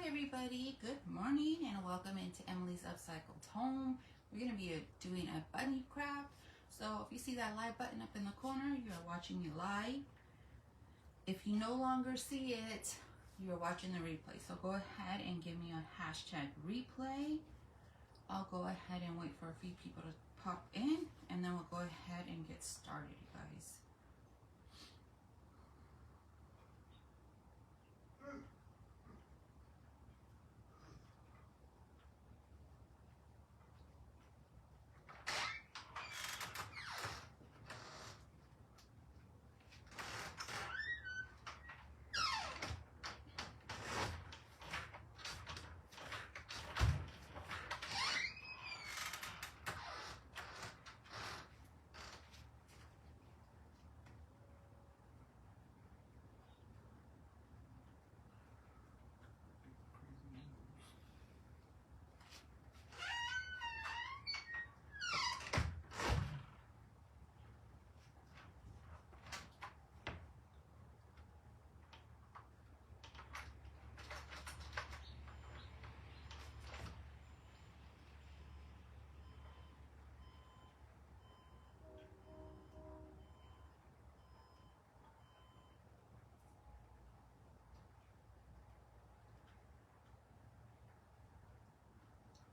everybody, good morning and welcome into Emily's Upcycled Home. We're going to be doing a bunny craft. So if you see that live button up in the corner, you are watching me live. If you no longer see it, you are watching the replay. So go ahead and give me a hashtag replay. I'll go ahead and wait for a few people to pop in and then we'll go ahead and get started, you guys.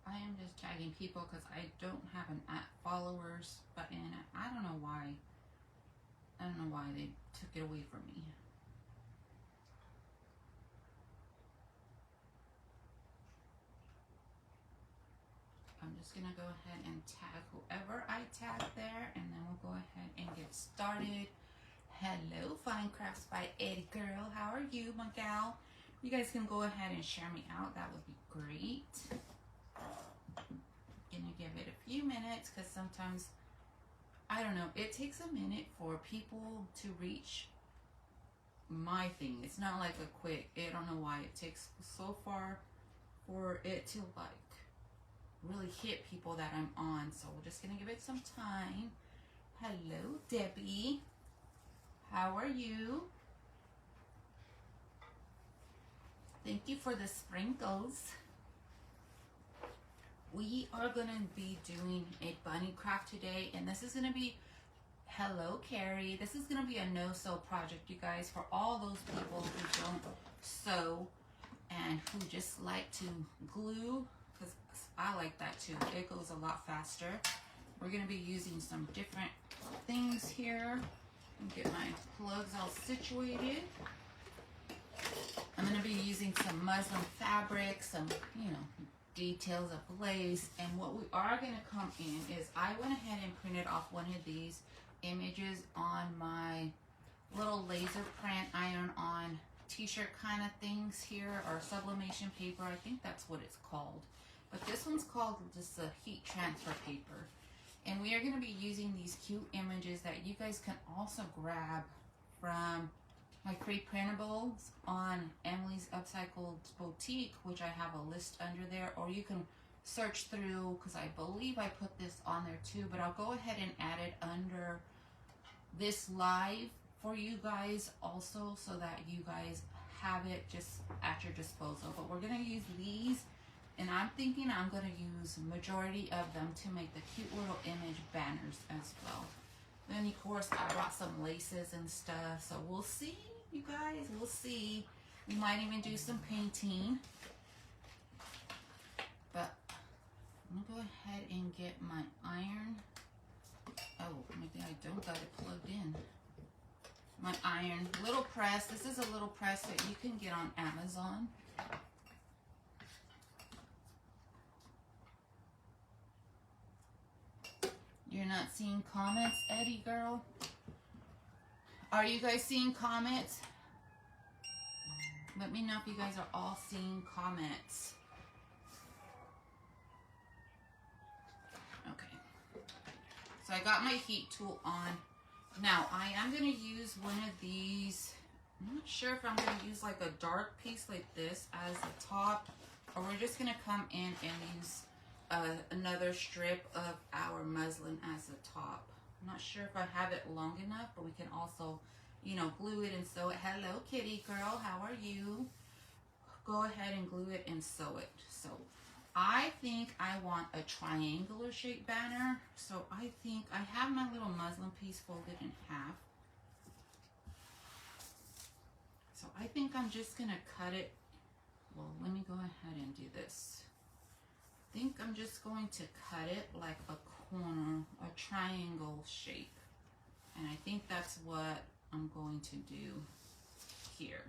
I am just tagging people because I don't have an @followers button. I don't know why. I don't know why they took it away from me. I'm just going to go ahead and tag whoever I tag there, and then we'll go ahead and get started. Hello, Fine Crafts by Eddie Girl. How are you, my gal? You guys can go ahead and share me out. That would be great. Gonna give it a few minutes because sometimes, I don't know, it takes a minute for people to reach my thing. It's not like a quick, I don't know why it takes so far for it to like really hit people that I'm on. So we're just gonna give it some time. Hello, Debbie. How are you? Thank you for the sprinkles. We are going to be doing a bunny craft today, and this is going to be, hello Carrie, this is going to be a no-sew project, you guys, for all those people who don't sew and who just like to glue, because I like that too. It goes a lot faster. We're going to be using some different things here. Get my plugs all situated. I'm going to be using some muslin fabric, some, details of lace, and what we are going to come in is I went ahead and printed off one of these images on my little laser print iron-on t-shirt kind of things here, or sublimation paper. I think that's what it's called, but this one's called just a heat transfer paper, and we are going to be using these cute images that you guys can also grab from my pre-printables on Emily's Upcycled Boutique, which I have a list under there, or you can search through, because I believe I put this on there too, but I'll go ahead and add it under this live for you guys also, so that you guys have it just at your disposal. But we're going to use these, and I'm thinking I'm going to use majority of them to make the cute little image banners as well. Then of course I brought some laces and stuff, so we'll see, you guys, we'll see. We might even do some painting. But I'm gonna go ahead and get my iron. Oh, maybe I don't got it plugged in. My iron little press. This is a little press that you can get on Amazon. You're not seeing comments, Eddie girl? Are you guys seeing comments? Let me know if you guys are all seeing comments. Okay. So I got my heat tool on. Now I am going to use one of these. I'm not sure if I'm going to use like a dark piece like this as a top, or we're just going to come in and use another strip of our muslin as a top. I'm not sure if I have it long enough, but we can also, glue it and sew it. Hello, kitty girl. How are you? go ahead and glue it and sew it. So I think I want a triangular shaped banner. So I think I have my little muslin piece folded in half. So I think I'm just gonna cut it. Well, let me go ahead and do this. I think I'm just going to cut it like a corner, a triangle shape. And I think that's what I'm going to do here.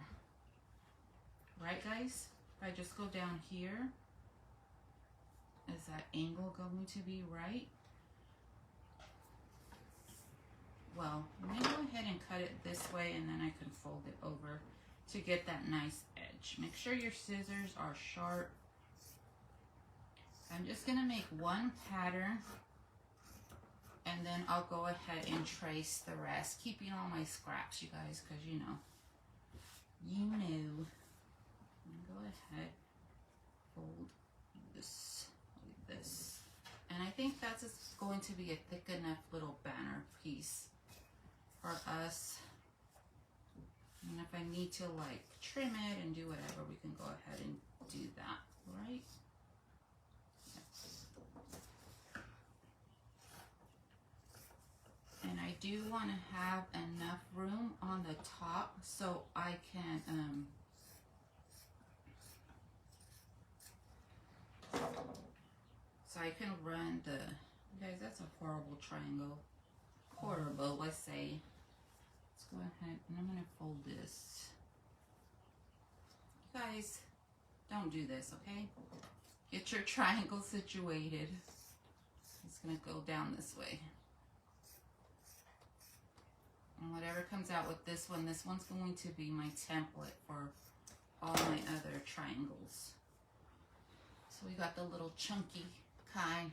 Right, guys? If I just go down here, is that angle going to be right? Well, let me go ahead and cut it this way, and then I can fold it over to get that nice edge. Make sure your scissors are sharp. I'm just gonna make one pattern, and then I'll go ahead and trace the rest, keeping all my scraps, you guys, because you know. Go ahead, fold this like this, and I think that's going to be a thick enough little banner piece for us. And if I need to like trim it and do whatever, we can go ahead and do that, right? And I do want to have enough room on the top so I can run the, you guys, that's a horrible triangle. Horrible, let's say. Let's go ahead and I'm gonna fold this. You guys, don't do this, okay? Get your triangle situated. It's gonna go down this way. And whatever comes out with this one's going to be my template for all my other triangles. So we got the little chunky kind.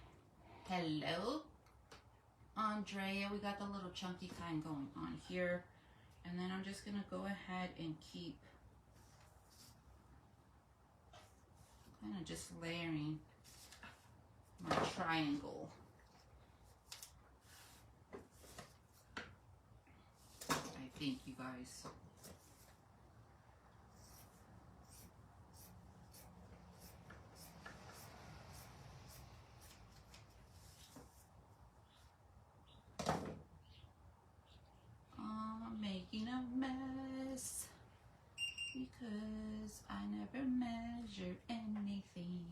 Hello, Andrea. We got the little chunky kind going on here. And then I'm just gonna go ahead and keep kind of just layering my triangle. I think, you guys. I'm making a mess because I never measured anything.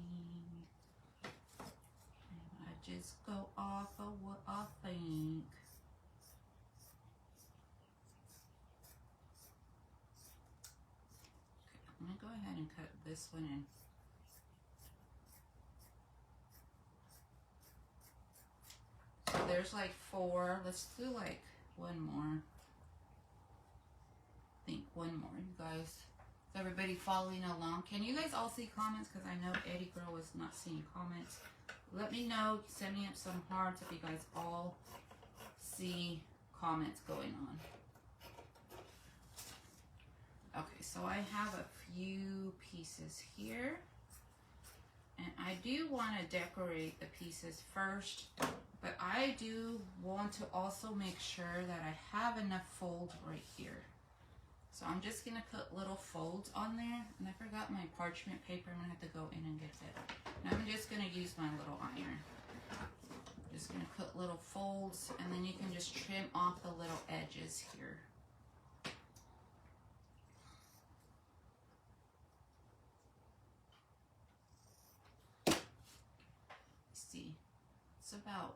And I just go off of what I think. I'm gonna go ahead and cut this one in. So there's like 4. Let's do like one more. I think one more, you guys. Is everybody following along? Can you guys all see comments? Because I know Eddie Girl is not seeing comments. Let me know. Send me up some hearts if you guys all see comments going on. Okay, so I have a few pieces here. And I do want to decorate the pieces first. But I do want to also make sure that I have enough folds right here. So I'm just going to put little folds on there. And I forgot my parchment paper. I'm going to have to go in and get that. And I'm just going to use my little iron. I'm just going to put little folds. And then you can just trim off the little edges here. See, it's about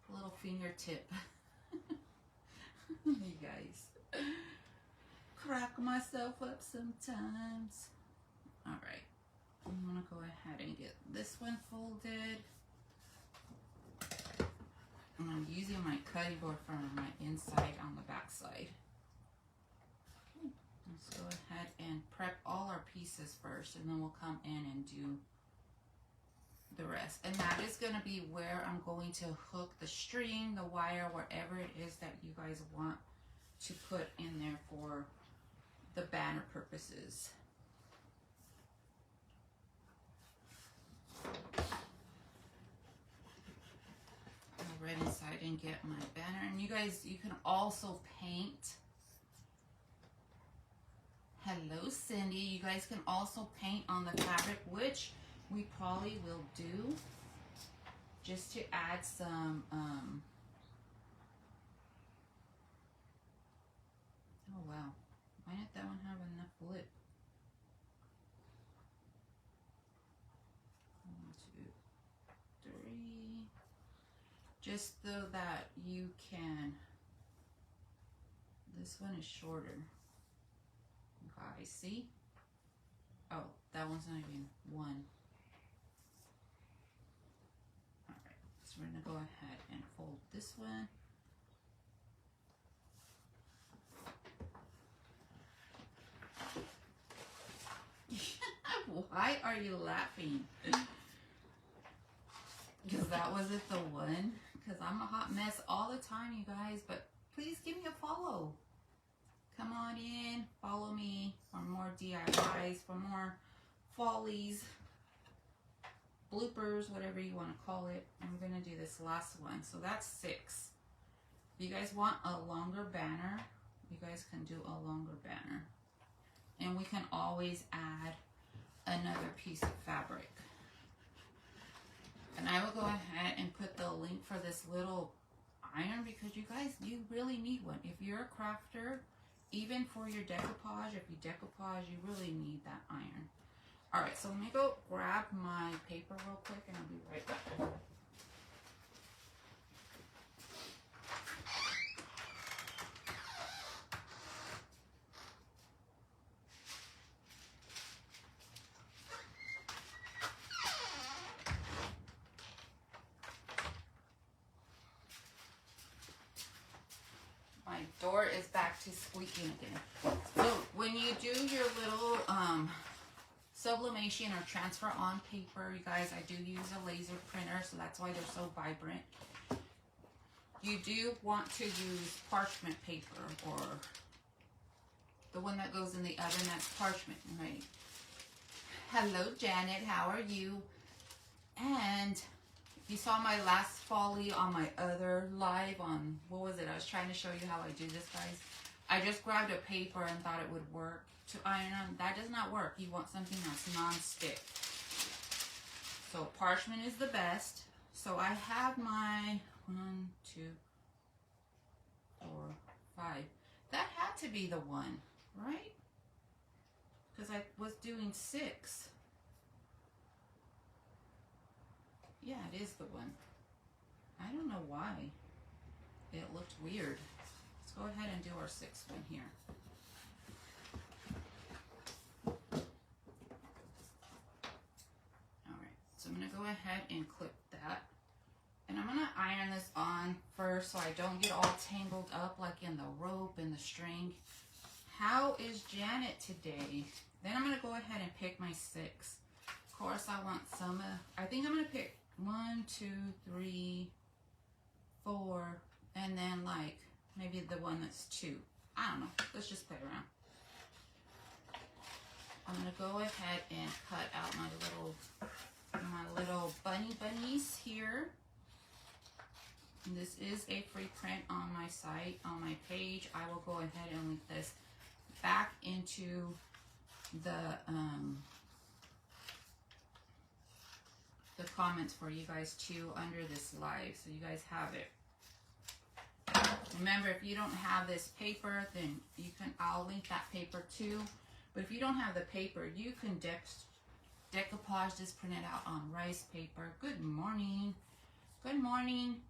a little fingertip. You guys, crack myself up sometimes. All right, I'm gonna go ahead and get this one folded. And I'm using my cutting board from my inside on the back side. Let's go ahead and prep all our pieces first, and then we'll come in and do the rest. And that is going to be where I'm going to hook the string, the wire, wherever it is that you guys want to put in there for the banner purposes. I'll run inside and get my banner. And you guys, you can also paint Hello, Cindy. You guys can also paint on the fabric, which we probably will do just to add some, oh wow, why didn't that one have enough lip? 1, 2, 3. Just so that you can, this one is shorter. Guys, see? Oh, that one's not even 1. Alright, so we're going to go ahead and fold this one. Why are you laughing? Because that wasn't the one. Because I'm a hot mess all the time, you guys. But please give me a follow. Come on in, follow me for more DIYs, for more follies, bloopers, whatever you want to call it. I'm going to do this last one. So that's 6. If you guys want a longer banner, you guys can do a longer banner. And we can always add another piece of fabric. And I will go ahead and put the link for this little iron because you guys, you really need one. If you're a crafter, even for your decoupage, if you decoupage, you really need that iron. All right, so let me go grab my paper real quick and I'll be right back. My door is back to squeaking again. So when you do your little sublimation or transfer on paper, you guys, I do use a laser printer, so that's why they're so vibrant. You do want to use parchment paper or the one that goes in the oven, that's parchment, right? Hello, Janet, how are you? And you saw my last folly on my other live on, what was it? I was trying to show you how I do this, guys. I just grabbed a paper and thought it would work to iron on. That does not work. You want something that's non-stick. So parchment is the best. So I have my 1, 2, 4, 5. That had to be the one, right? Because I was doing 6. Yeah, it is the one. I don't know why. It looked weird. Let's go ahead and do our 6th one here. Alright, so I'm going to go ahead and clip that. And I'm going to iron this on first so I don't get all tangled up like in the rope and the string. How is Janet today? Then I'm going to go ahead and pick my 6. Of course, I want some, I think I'm going to pick 1, 2, 3, 4, and then like maybe the one that's 2. I don't know. Let's just play around. I'm gonna go ahead and cut out my little bunnies here. And this is a free print on my site, on my page. I will go ahead and link this back into the comments for you guys too under this live, so you guys have it. Remember, if you don't have this paper, then you can, I'll link that paper too. But if you don't have the paper, you can decoupage this, print it out on rice paper. Good morning. Good morning,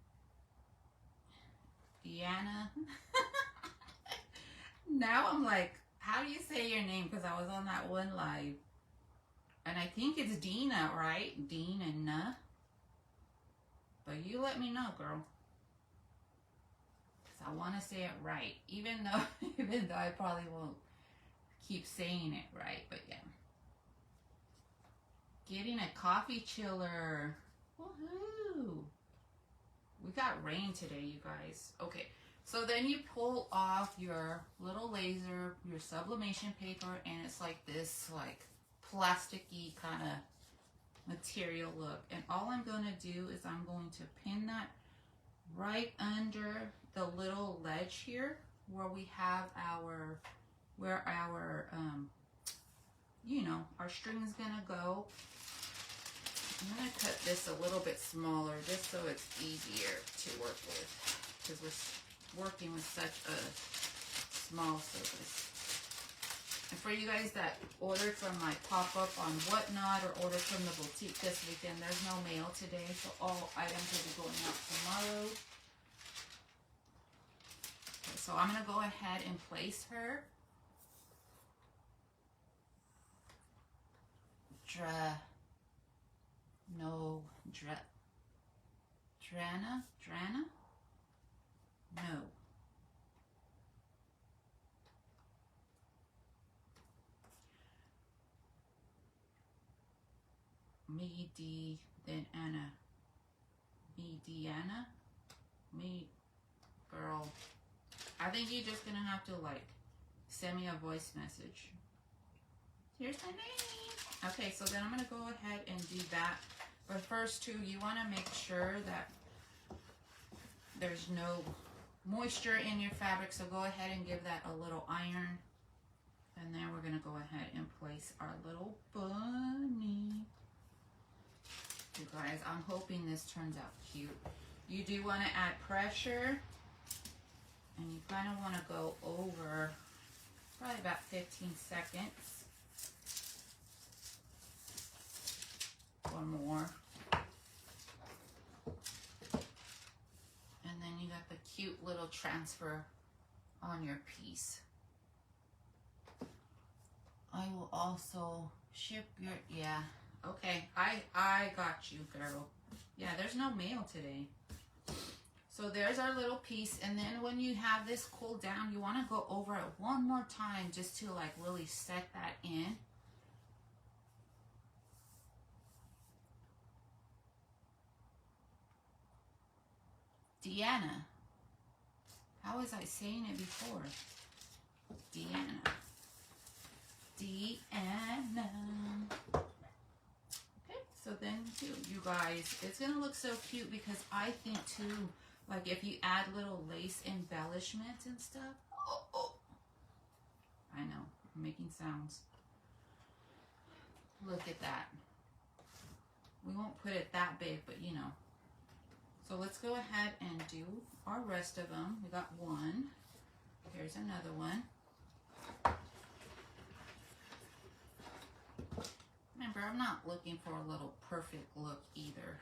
Deanna. Now I'm like, how do you say your name? Because I was on that one live. And I think it's Dina, right? Dean and Na. But you let me know, girl. Because I want to say it right. Even though I probably won't keep saying it right. But yeah. Getting a coffee chiller. Woohoo. We got rain today, you guys. Okay. So then you pull off your little laser, your sublimation paper, and it's like this, like, plasticky kind of material look. And all I'm going to do is I'm going to pin that right under the little ledge here where we have our where our, you know, our string is gonna go. I'm gonna cut this a little bit smaller just so it's easier to work with, because we're working with such a small surface. And for you guys that ordered from my pop-up on Whatnot or ordered from the boutique this weekend, there's no mail today, so all items will be going out tomorrow. Okay, so I'm going to go ahead and place her. Drana? No. Then Anna. Diana. Girl. I think you're just gonna have to like send me a voice message. Here's my name. Okay, so then I'm gonna go ahead and do that. But first too, you wanna make sure that there's no moisture in your fabric, so go ahead and give that a little iron. And then we're gonna go ahead and place our little bunny. You guys, I'm hoping this turns out cute. You do want to add pressure, and you kind of want to go over probably about 15 seconds or more. And then you got the cute little transfer on your piece. I will also ship your, yeah. Okay, I got you, girl. Yeah, there's no mail today. So there's our little piece, and then when you have this cool down, you want to go over it one more time just to like really set that in. Deanna. How was I saying it before? Deanna. Okay, so then too, you guys, it's gonna look so cute because I think too, like if you add little lace embellishments and stuff. Oh. I know, I'm making sounds. Look at that. We won't put it that big, but you know. So let's go ahead and do our rest of them. We got one. Here's another one. Remember, I'm not looking for a little perfect look either.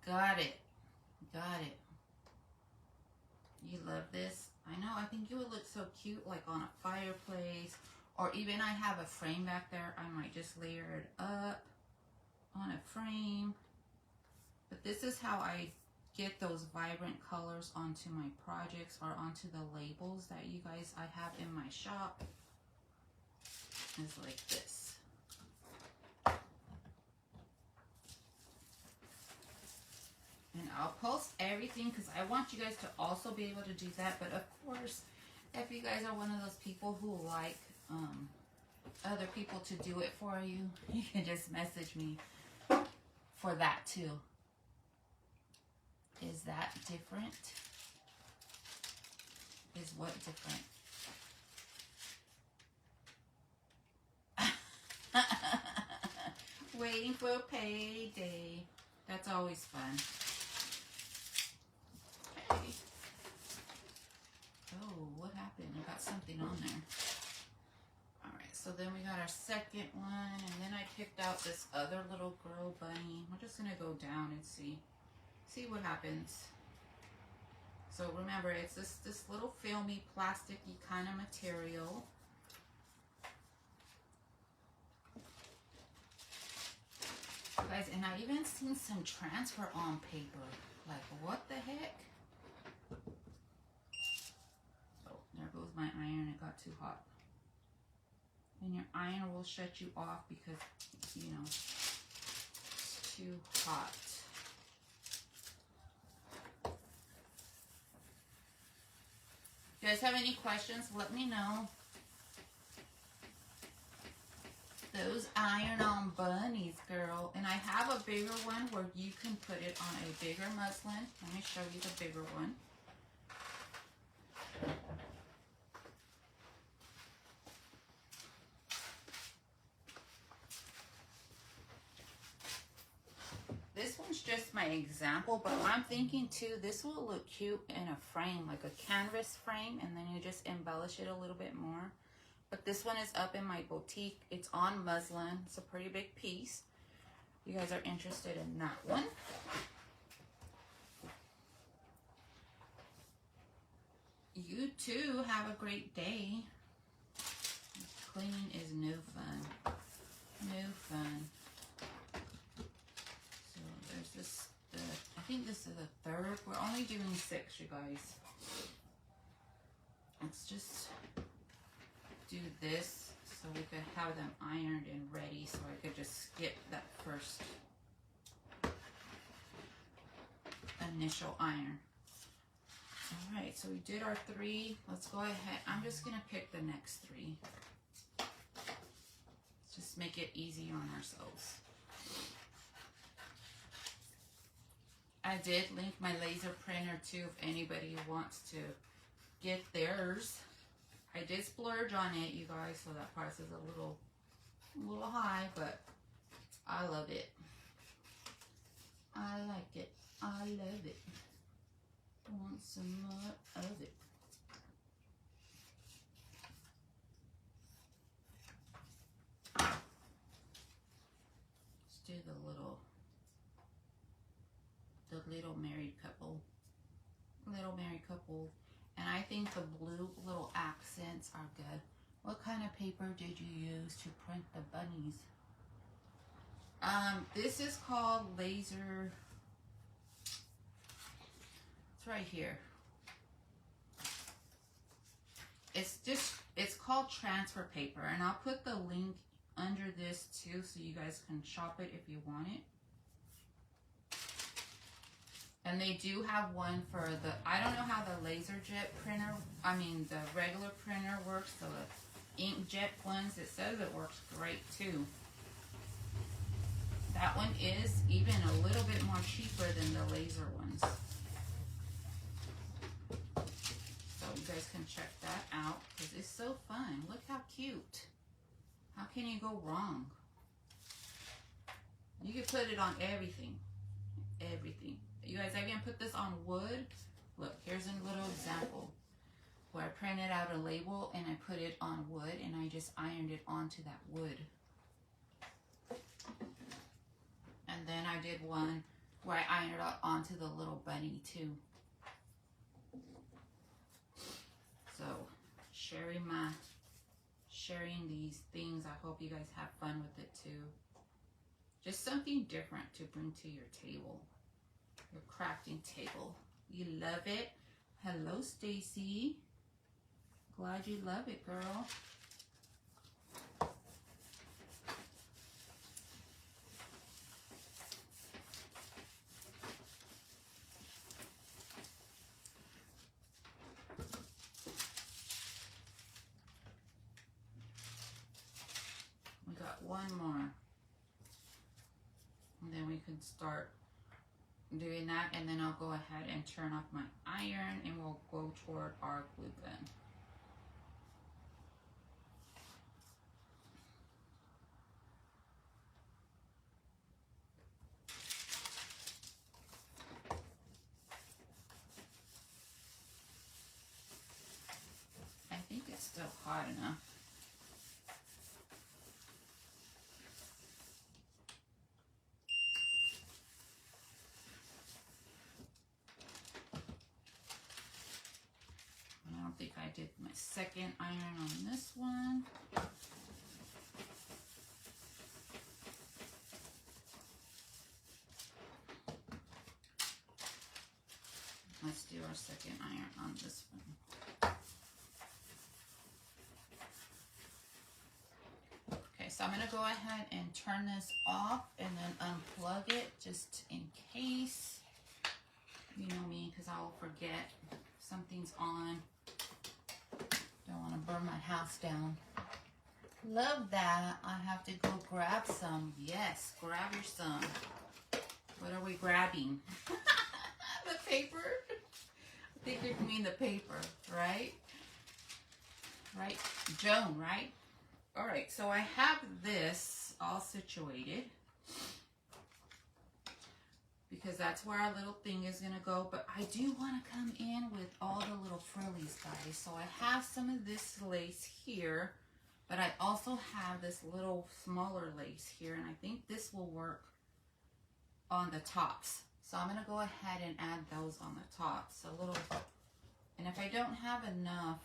Got it. You love this? I know, I think you would look so cute like on a fireplace, or even I have a frame back there. I might just layer it up on a frame. But this is how I get those vibrant colors onto my projects or onto the labels that you guys I have in my shop. Is like this. And I'll post everything because I want you guys to also be able to do that. But of course, if you guys are one of those people who like other people to do it for you, you can just message me for that too. Is that different? Is what different? Waiting for payday. That's always fun. Okay. Oh, what happened? I got something on there. Alright, so then we got our second one, and then I picked out this other little girl bunny. We're just gonna go down and see what happens. So remember, it's this little filmy, plasticky kind of material. Guys, and I even seen some transfer on paper. Like, what the heck? Oh, there goes my iron. It got too hot. And your iron will shut you off because, you know, it's too hot. If you guys have any questions, let me know. Those iron-on bunnies, girl. And I have a bigger one where you can put it on a bigger muslin. Let me show you the bigger one. just my example, but I'm thinking too, this will look cute in a frame, like a canvas frame, and then you just embellish it a little bit more. But this one is up in my boutique. It's on muslin. It's a pretty big piece. You guys are interested in that one. You too have a great day. Cleaning is no fun. No fun. So there's this, I think this is the third. We're only doing 6, you guys. Let's just do this so we could have them ironed and ready, so I could just skip that first initial iron. All right, so we did our 3. Let's go ahead. I'm just gonna pick the next 3. Let's just make it easy on ourselves. I did link my laser printer too if anybody wants to get theirs. I did splurge on it, you guys, so that price is a little high, but I love it. I like it. I love it. I want some more of it. Let's do the little married couple. Little married couple. And I think the blue little accents are good. What kind of paper did you use to print the bunnies? This is called laser. It's right here. It's called transfer paper. And I'll put the link under this too so you guys can shop it if you want it. And they do have one for the, I don't know how the laser jet printer, the regular printer works, the inkjet ones, it says it works great too. That one is even a little bit more cheaper than the laser ones. So you guys can check that out because it's so fun. Look how cute. How can you go wrong? You can put it on everything. Everything. You guys, I even put this on wood. Look, here's a little example where I printed out a label and I put it on wood and I just ironed it onto that wood. And then I did one where I ironed it onto the little bunny too. So sharing these things, I hope you guys have fun with it too. Just something different to bring to your table. Your crafting table. You love it. Hello, Stacy. Glad you love it, girl. We got one more. And then we can start doing that, and then I'll go ahead and turn off my iron and we'll go toward our glue gun. I think it's still hot enough. I think I did my second iron on this one. Let's do our second iron on this one. Okay, so I'm going to go ahead and turn this off and then unplug it just in case. You know me, because I will forget something's on. Don't want to burn my house down. Love that. I have to go grab some. Yes, grab your some. What are we grabbing? The paper? I think you mean the paper, right? Right? Joan, right? All right, so I have this all situated because that's where our little thing is going to go. But I do want to come in with all the little frillies, guys. So I have some of this lace here, but I also have this little smaller lace here, and I think this will work on the tops. So I'm going to go ahead and add those on the tops. A little, and if I don't have enough,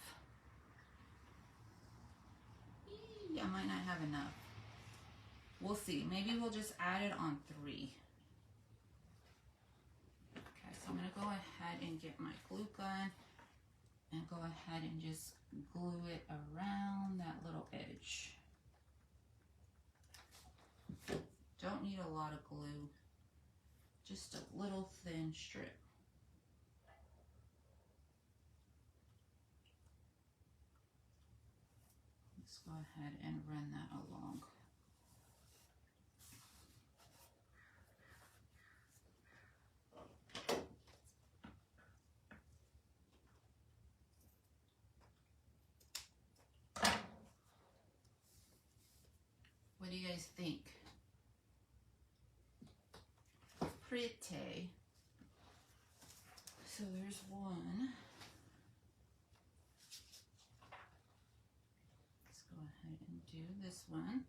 I might not have enough. We'll see. Maybe we'll just add it on 3. Okay, so I'm going to go ahead and get my glue gun and go ahead and just glue it around that little edge. Don't need a lot of glue, just a little thin strip. Let's go ahead and run that along. What do you guys think? Pretty. So there's one. Let's go ahead and do this one.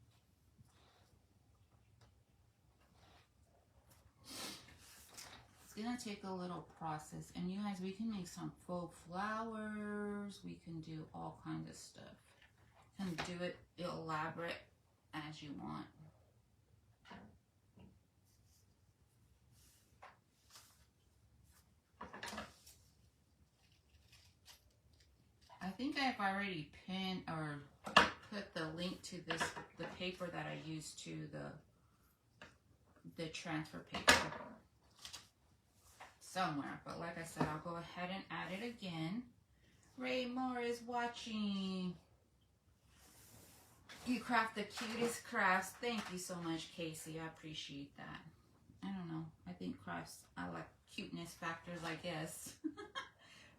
It's gonna take a little process, and you guys, we can make some faux flowers. We can do all kinds of stuff. And do it elaborate as you want. I think I've already pinned or put the link to this, the paper that I used to the transfer paper somewhere. But like I said, I'll go ahead and add it again. Ray Moore is watching. You craft the cutest crafts. Thank you so much, Casey. I appreciate that. I don't know. I think crafts, I like cuteness factors, I guess.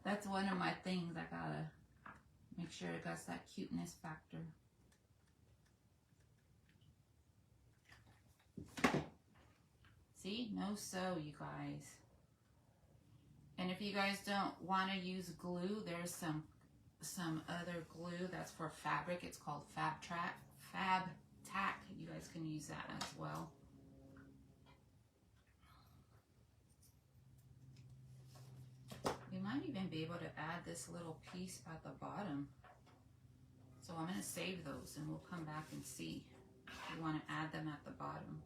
That's one of my things. I gotta make sure it got that cuteness factor. See? No sew, you guys. And if you guys don't want to use glue, there's some other glue that's for fabric. It's called Fab Tack. You guys can use that as well. We might even be able to add this little piece at the bottom. So I'm going to save those and we'll come back and see if we want to add them at the bottom.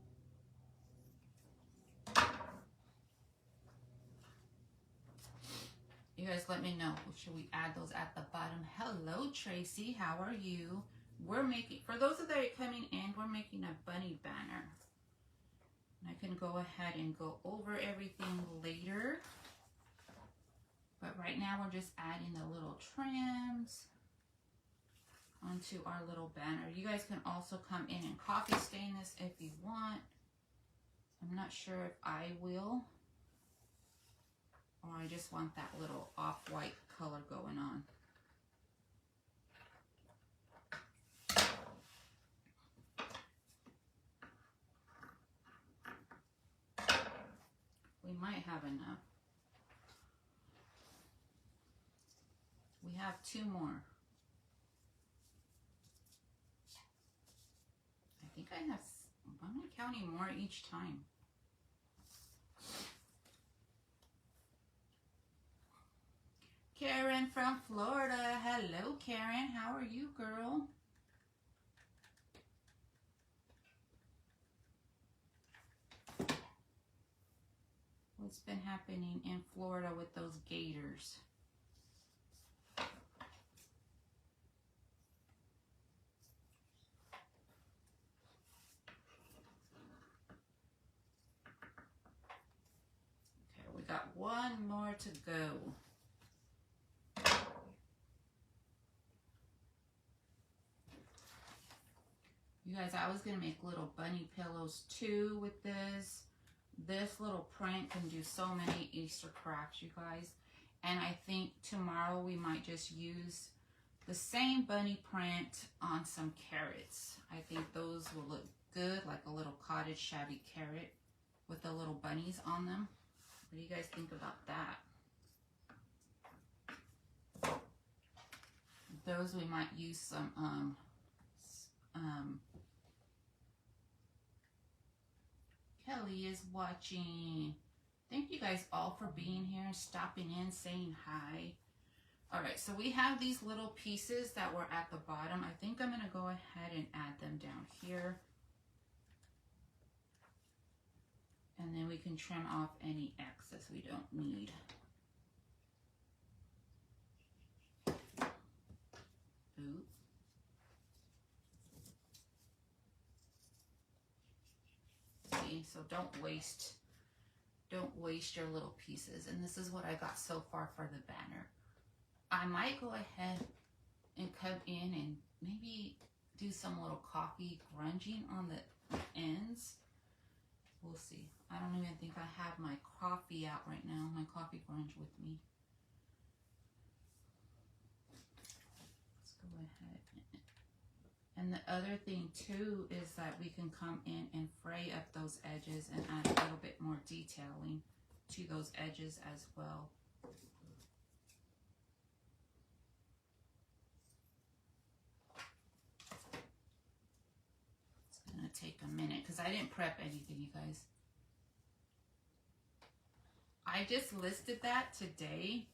You guys let me know. Should we add those at the bottom? Hello, Tracy. How are you? We're making, for those that are coming in, we're making a bunny banner. And I can go ahead and go over everything later. But right now we're just adding the little trims onto our little banner. You guys can also come in and coffee stain this if you want. I'm not sure if I will. Or I just want that little off-white color going on. We might have enough. We have 2 more. I think I have, I'm counting more each time. Karen from Florida. Hello, Karen. How are you, girl? What's been happening in Florida with those gators? Okay, we got 1 more to go. You guys, I was going to make little bunny pillows too with this. This little print can do so many Easter crafts, you guys. And I think tomorrow we might just use the same bunny print on some carrots. I think those will look good, like a little cottage shabby carrot. with the little bunnies on them. What do you guys think about that? Those we might use some Kelly is watching. Thank you guys all for being here, stopping in, saying hi. All right, so we have these little pieces that were at the bottom. I think I'm gonna go ahead and add them down here. And then we can trim off any excess we don't need. Ooh. See, so don't waste your little pieces. And this is what I got so far for the banner. I might go ahead and come in and maybe do some little coffee grunging on the ends. We'll see. I don't even think I have my coffee out right now, my coffee grunge with me. Let's go ahead. And the other thing too is that we can come in and fray up those edges and add a little bit more detailing to those edges as well. Gonna take a minute because I didn't prep anything, you guys. I just listed that today.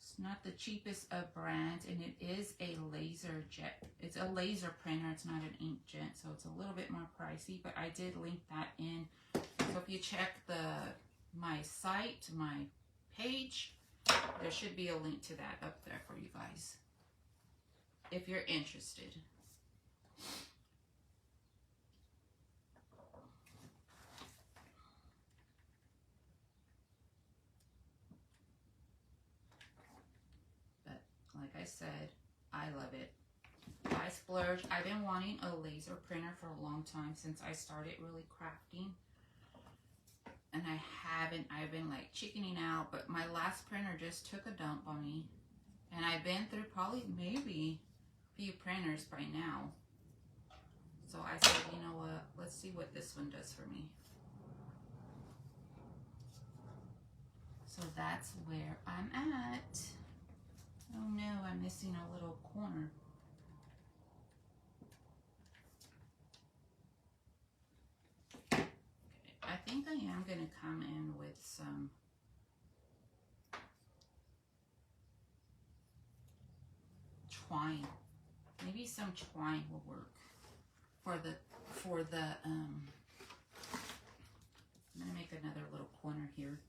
It's not the cheapest of brands, and it is a laser jet. It's a laser printer. It's not an inkjet, so it's a little bit more pricey, but I did link that in. So if you check my site, my page, there should be a link to that up there for you guys if you're interested. Like I said, I love it. I splurge. I've been wanting a laser printer for a long time since I started really crafting. And I haven't. I've been like chickening out. But my last printer just took a dump on me. And I've been through probably maybe a few printers by now. So I said, you know what? Let's see what this one does for me. So that's where I'm at. Oh no, I'm missing a little corner. Okay, I think I am going to come in with some twine. Maybe some twine will work for the I'm going to make another little corner here.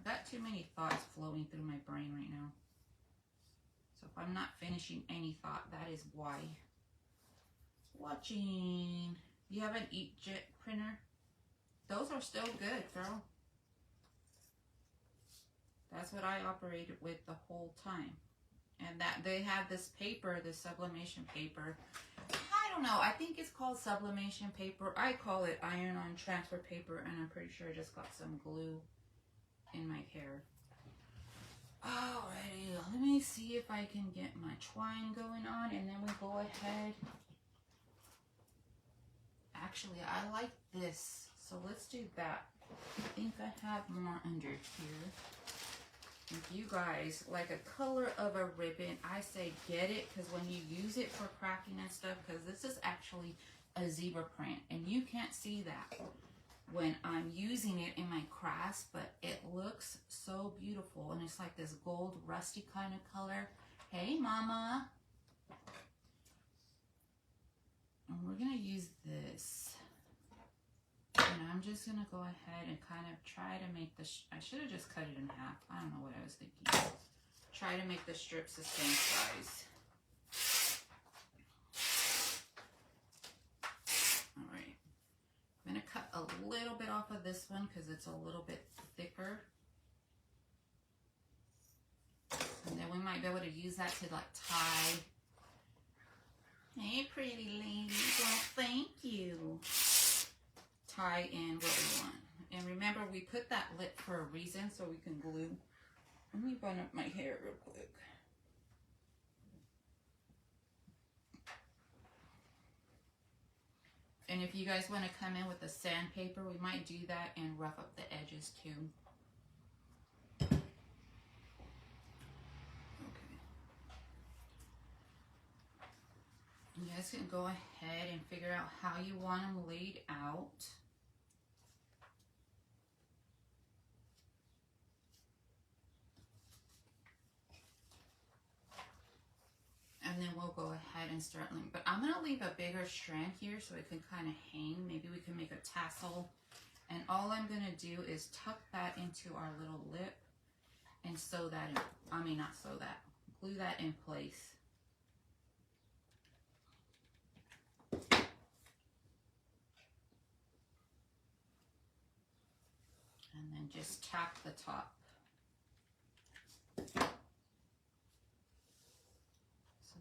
Got too many thoughts flowing through my brain right now. So if I'm not finishing any thought, that is why. Watching. You have an inkjet printer? Those are still good, girl. That's what I operated with the whole time. And that they have this paper, this sublimation paper. I don't know. I think it's called sublimation paper. I call it iron-on transfer paper, and I'm pretty sure I just got some glue in my hair. Alrighty, let me see if I can get my twine going on, and then we go ahead. Actually, I like this, so let's do that. I think I have more under here. If you guys like a color of a ribbon, I say get it, because when you use it for crafting and stuff, because this is actually a zebra print, and you can't see that when I'm using it in my crafts, but it looks so beautiful, and it's like this gold rusty kind of color. Hey mama. And we're gonna use this, and I'm just gonna go ahead and kind of try to make the I should have just cut it in half. I don't know what I was thinking. Try to make the strips the same size. I'm going to cut a little bit off of this one because it's a little bit thicker. And then we might be able to use that to like tie. Hey, pretty lady. Well, thank you. tie in what we want. And remember, we put that lip for a reason so we can glue. Let me bun up my hair real quick. And if you guys want to come in with a sandpaper, we might do that and rough up the edges too. Okay. You guys can go ahead and figure out how you want them laid out. And then we'll go ahead and start leaving. But I'm going to leave a bigger strand here so it can kind of hang. Maybe we can make a tassel. And all I'm going to do is tuck that into our little lip and sew that in. I mean, not sew that. Glue that in place. And then just tack the top.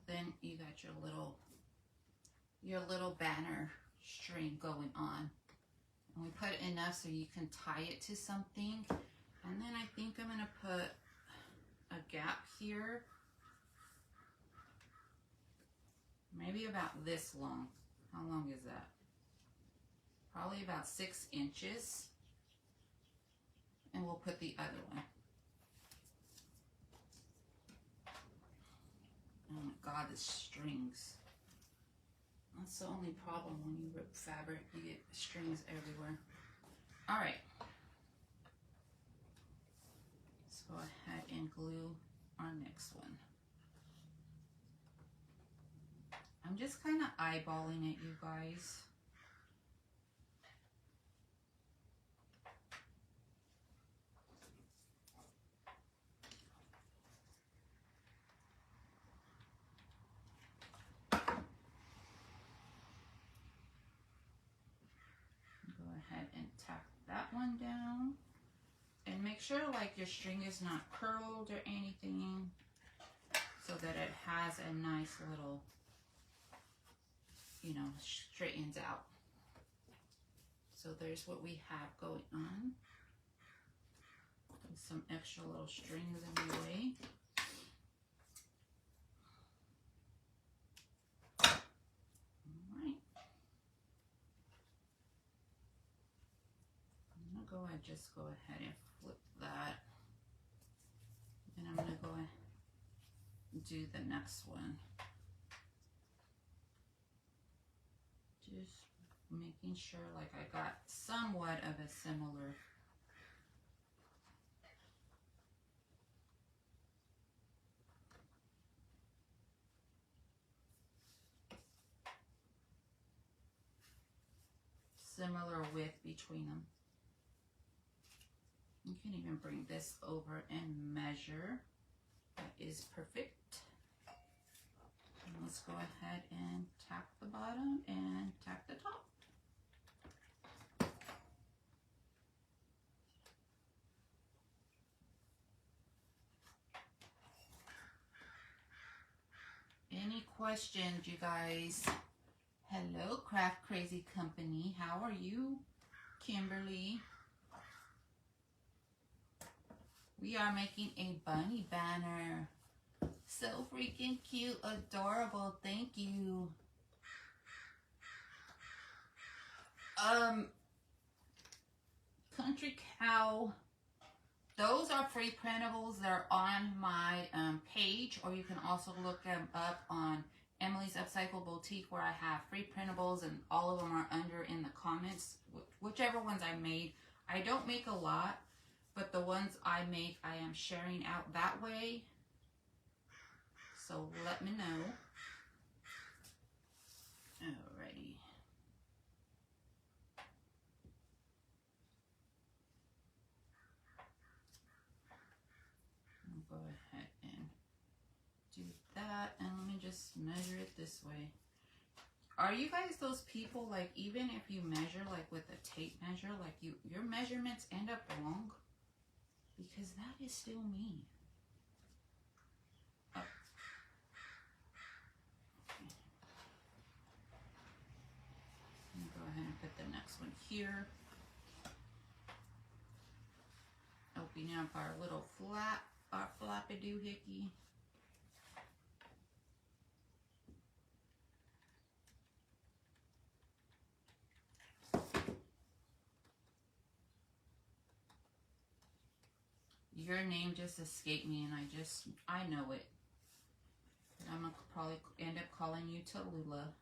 Then you got your little banner string going on. And we put enough so you can tie it to something. And then I think I'm gonna put a gap here. Maybe about this long. How long is that? Probably about 6 inches. And we'll put the other one. Oh my God, the strings. That's the only problem when you rip fabric. You get strings everywhere. All right. Let's go ahead and glue our next one. I'm just kind of eyeballing it, you guys. And tack that one down, and make sure like your string is not curled or anything, so that it has a nice little, you know, straightens out. So there's what we have going on. With some extra little strings in the way. Just go ahead and flip that, and I'm gonna go ahead and do the next one. Just making sure like I got somewhat of a similar width between them. You can even bring this over and measure. That is perfect. And let's go ahead and tack the bottom and tack the top. Any questions, you guys? Hello, Craft Crazy Company. How are you, Kimberly? We are making a bunny banner. So freaking cute, adorable. Thank you. Country Cow. Those are free printables. They're on my page, or you can also look them up on Emily's Upcycle Boutique, where I have free printables, and all of them are under in the comments. Whichever ones I made. I don't make a lot, but the ones I make, I am sharing out that way. So let me know. Alrighty. I'll go ahead and do that, and let me just measure it this way. Are you guys those people, like, even if you measure like with a tape measure, like your measurements end up wrong? Because that is still me. Oh. Okay. Go ahead and put the next one here. Opening up our little our floppy doohickey. Your name just escaped me, and I know it. I'm gonna probably end up calling you Tallulah.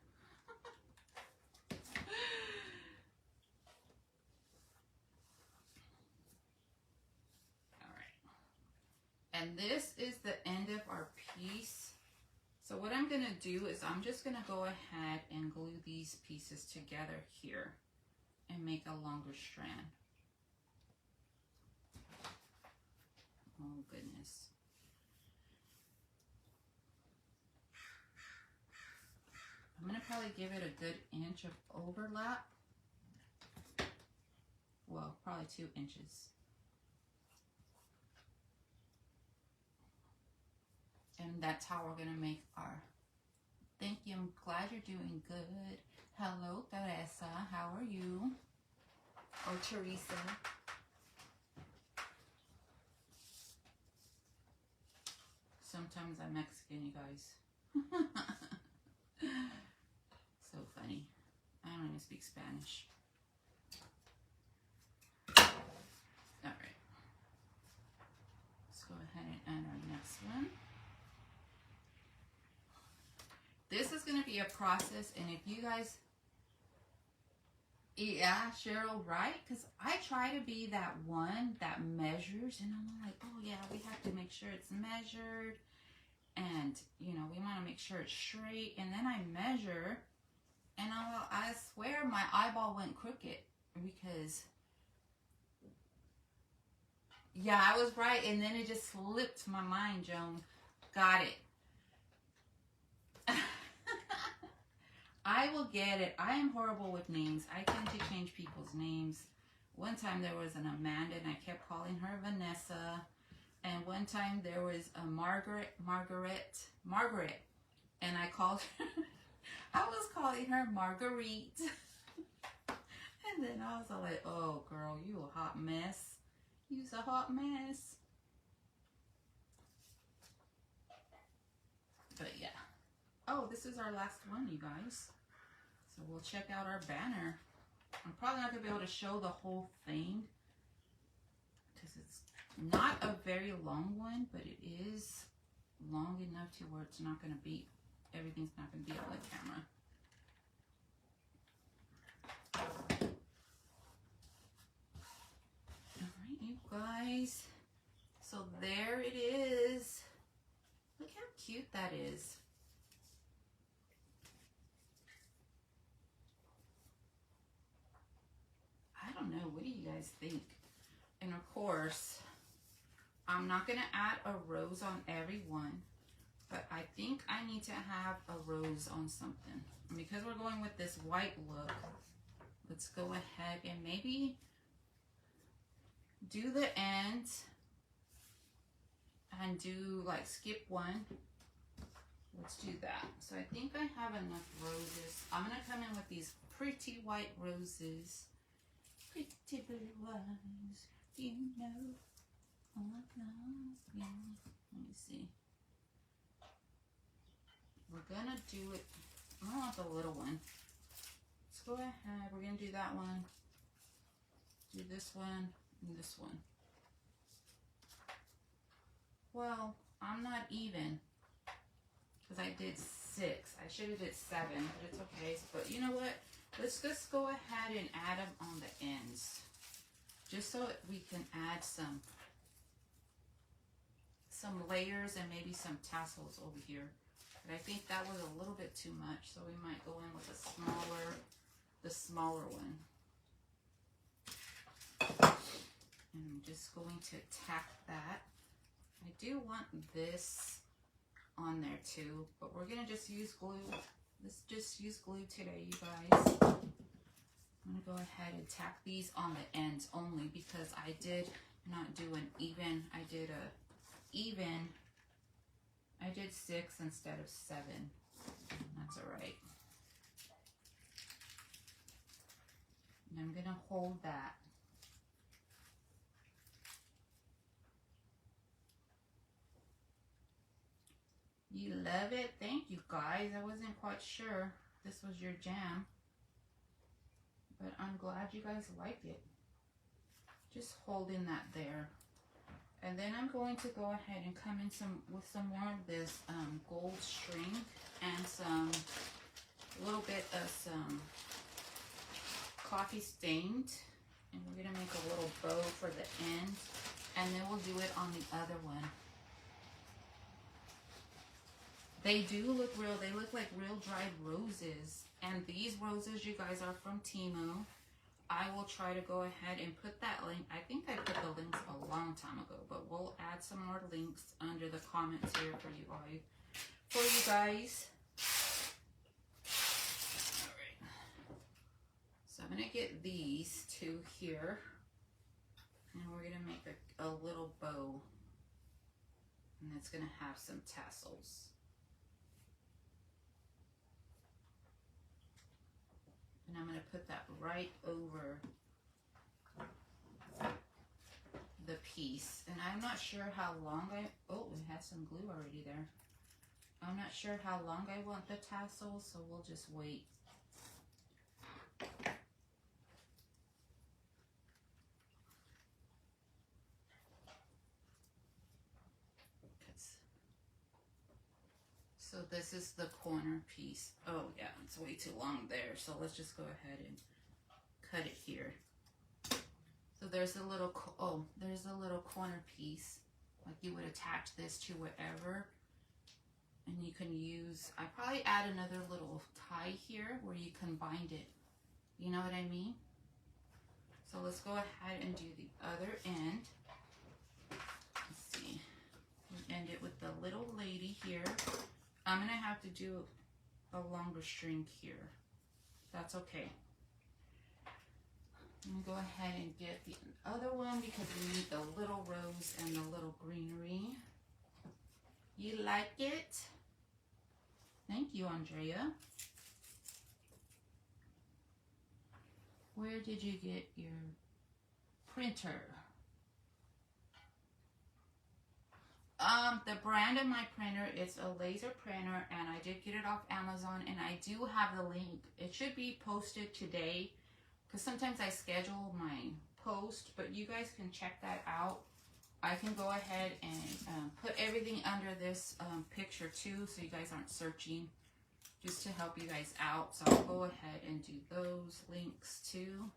And this is the end of our piece. So what I'm going to do is I'm just going to go ahead and glue these pieces together here and make a longer strand. Oh goodness. I'm going to probably give it a good inch of overlap. Well, probably 2 inches. And that's how we're going to make our... Thank you. I'm glad you're doing good. Hello, Teresa. How are you? Or Teresa. Sometimes I'm Mexican, you guys. So funny. I don't even speak Spanish. Alright. Let's go ahead and add our next one. This is going to be a process, and if you guys, yeah, Cheryl, right? Because I try to be that one that measures, and I'm like, oh yeah, we have to make sure it's measured, and you know, we want to make sure it's straight, and then I measure, and I swear my eyeball went crooked, because, yeah, I was right, and then it just slipped my mind, Joan. Got it. I will get it. I am horrible with names. I tend to change people's names. One time there was an Amanda and I kept calling her Vanessa. And one time there was a Margaret. And I called her, I was calling her Marguerite. And then I was like, oh girl, you a hot mess. You's a hot mess. But yeah. Oh, this is our last one, you guys. So we'll check out our banner. I'm probably not going to be able to show the whole thing because it's not a very long one, but it is long enough to where it's not going to be, everything's not going to be on the camera. All right, you guys. So there it is. Look how cute that is. I don't know. What do you guys think? And of course, I'm not going to add a rose on every one, but I think I need to have a rose on something. And because we're going with this white look, let's go ahead and maybe do the ends and do like skip one. Let's do that. So I think I have enough roses. I'm going to come in with these pretty white roses. Pretty blue ones, you know, I love you. Let me see. We're gonna do it. I want the little one. Let's go ahead. We're gonna do that one. Do this one and this one. Well, I'm not even because I did 6. I should have did 7, but it's okay. But you know what? Let's just go ahead and add them on the ends, just so we can add some layers and maybe some tassels over here. But I think that was a little bit too much, so we might go in with the smaller one. And I'm just going to tack that. I do want this on there too, but we're gonna just use glue. Let's just use glue today, you guys. I'm gonna go ahead and tack these on the ends only because I did not do an even. I did 6 instead of 7. That's all right. And I'm gonna hold that. You love it? Thank you guys. I wasn't quite sure this was your jam, but I'm glad you guys like it. Just holding that there. And then I'm going to go ahead and come in with some more of this gold string and a little bit of some coffee stained. And we're gonna make a little bow for the end. And then we'll do it on the other one. They do look real. They look like real dried roses. And these roses, you guys, are from Temu. I will try to go ahead and put that link. I think I put the links a long time ago, but we'll add some more links under the comments here for you guys. All right. So I'm gonna get these two here, and we're gonna make a little bow, and it's gonna have some tassels. And I'm going to put that right over the piece. And I'm not sure how long oh, we have some glue already there. I'm not sure how long I want the tassels, so we'll just wait. So this is the corner piece. Oh yeah, it's way too long there. So let's just go ahead and cut it here. So there's a little, there's a little corner piece. Like you would attach this to whatever. And you can use, I probably add another little tie here where you can bind it. You know what I mean? So let's go ahead and do the other end. Let's see. We end it with the little lady here. I'm gonna have to do a longer string here. That's okay. I'm gonna go ahead and get the other one because we need the little rose and the little greenery. You like it? Thank you, Andrea. Where did you get your printer? The brand of my printer is a laser printer, and I did get it off Amazon, and I do have the link. It should be posted today because sometimes I schedule my post, but you guys can check that out. I can go ahead and put everything under this picture too, so you guys aren't searching, just to help you guys out. So I'll go ahead and do those links too.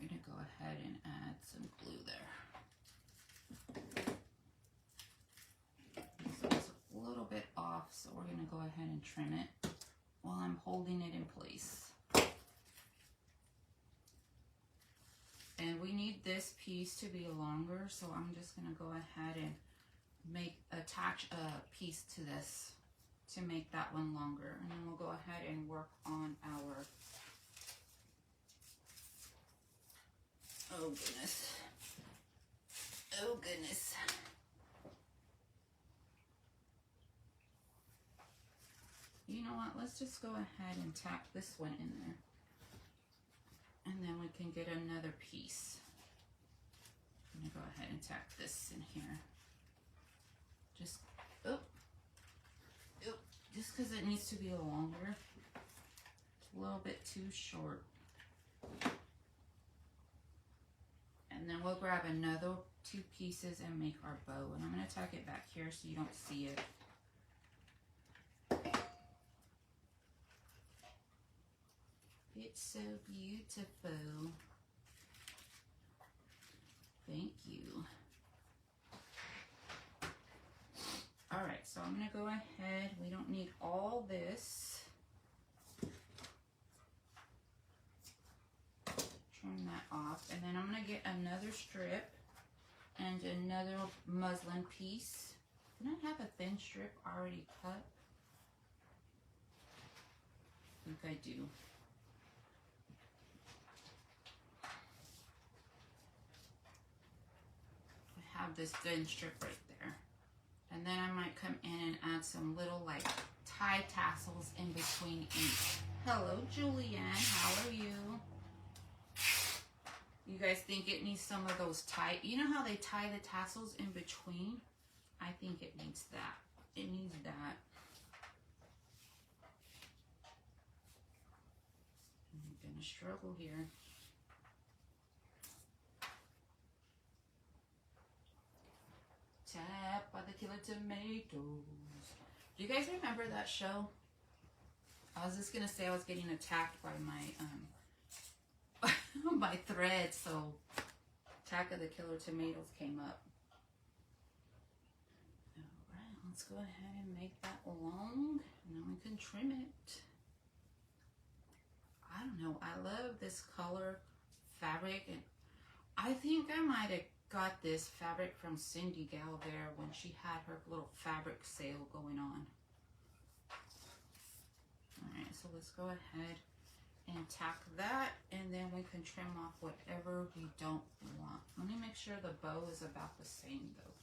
We're going to go ahead and add some glue there. So it's a little bit off, so we're going to go ahead and trim it while I'm holding it in place. And we need this piece to be longer, so I'm just going to go ahead and attach a piece to this to make that one longer. And then we'll go ahead and work on our, oh goodness, oh goodness. You know what, let's just go ahead and tack this one in there. And then we can get another piece. I'm gonna go ahead and tack this in here. Just, just because it needs to be longer. It's a little bit too short. And then we'll grab another two pieces and make our bow. And I'm gonna tack it back here so you don't see it. It's so beautiful. Thank you. All right, so I'm gonna go ahead. We don't need all this. Trim that off. And then I'm gonna get another strip and another muslin piece. Didn't I have a thin strip already cut? I think I do. Have this thin strip right there, and then I might come in and add some little like tie tassels in between each. Hello, Julianne. How are you? You guys think it needs some of those tie? You know how they tie the tassels in between? I think it needs that. It needs that. I'm gonna struggle here. Tap by the Killer Tomatoes. Do you guys remember that show? I was just gonna say I was getting attacked by my my thread, so Attack of the Killer Tomatoes came up. Alright, let's go ahead and make that long. Now we can trim it. I don't know, I love this color fabric, and I think I might have got this fabric from Cindy Gal there when she had her little fabric sale going on. Alright, so let's go ahead and tack that, and then we can trim off whatever we don't want. Let me make sure the bow is about the same though.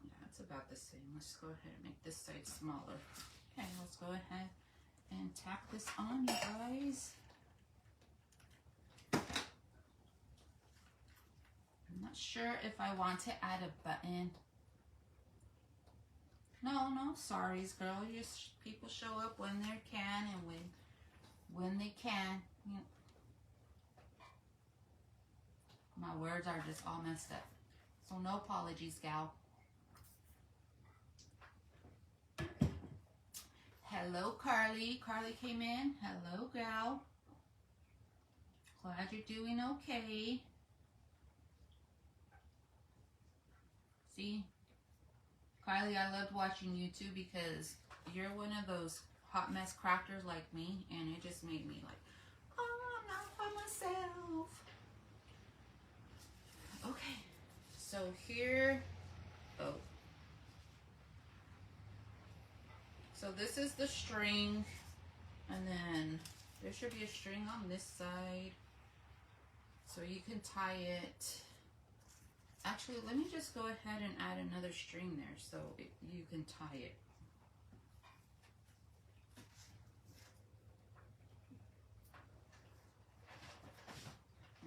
Yeah, it's about the same. Let's go ahead and make this side smaller. Okay, let's go ahead and tack this on, you guys. I'm not sure if I want to add a button. No, sorries, girl. Just people show up when they can and when they can. You know, my words are just all messed up. So no apologies, gal. Hello, Carly. Carly came in. Hello, gal. Glad you're doing okay. See, Kylie, I loved watching you too because you're one of those hot mess crafters like me, and it just made me like, oh, I'm not by myself. Okay, so here, oh. So this is the string, and then there should be a string on this side, so you can tie it. Actually, let me just go ahead and add another string there so you can tie it.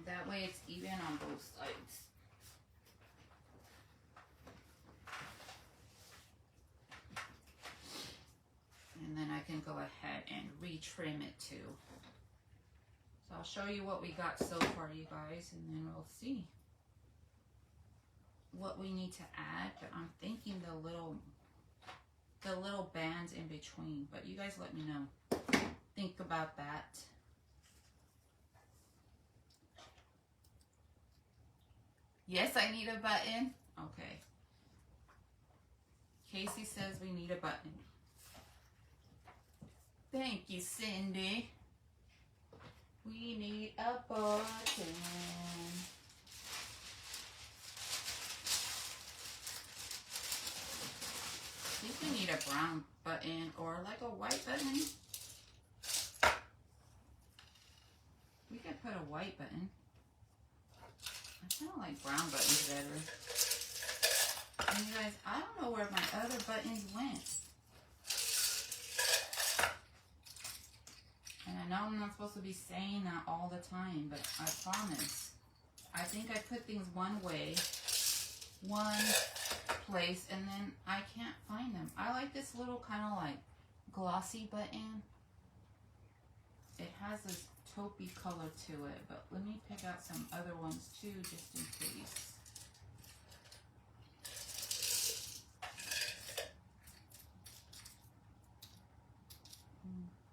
That way it's even on both sides. And then I can go ahead and retrim it too. So I'll show you what we got so far, you guys, and then we'll see what we need to add. But I'm thinking the little bands in between, but you guys let me know. Think about that. Yes, I need a button. Okay. Casey says we need a button. Thank you, Cindy. We need a button. I think we need a brown button or like a white button. We could put a white button. I kind of like brown buttons better. And you guys, I don't know where my other buttons went. And I know I'm not supposed to be saying that all the time, but I promise. I think I put things one way, one place, and then I can't find them. I like this little kind of like glossy button. It has this taupey color to it, but let me pick out some other ones too, just in case.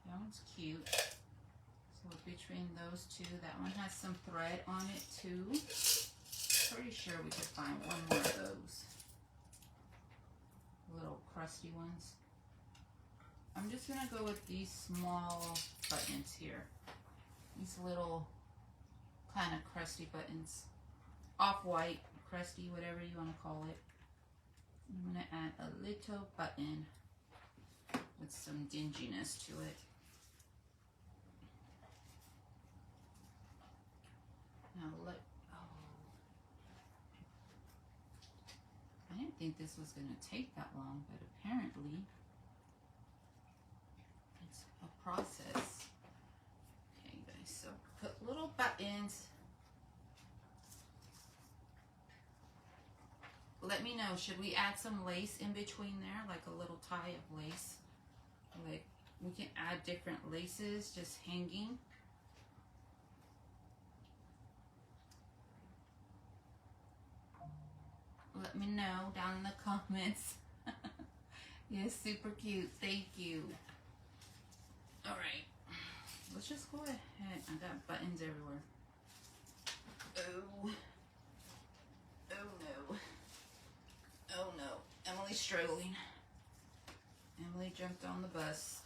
That one's cute. So between those two, that one has some thread on it too. Pretty sure we could find one more of those little crusty ones. I'm just gonna go with these small buttons here. These little kind of crusty buttons. Off-white, crusty, whatever you want to call it. I'm gonna add a little button with some dinginess to it. Now oh, think this was going to take that long, but apparently it's a process. Okay, guys, so put little buttons. Let me know, should we add some lace in between there, like a little tie of lace? Like, we can add different laces just hanging. Let me know down in the comments. Yes, super cute. Thank you. All right. Let's just go ahead. I got buttons everywhere. Oh. Oh no. Oh no. Emily's struggling. Emily jumped on the bus.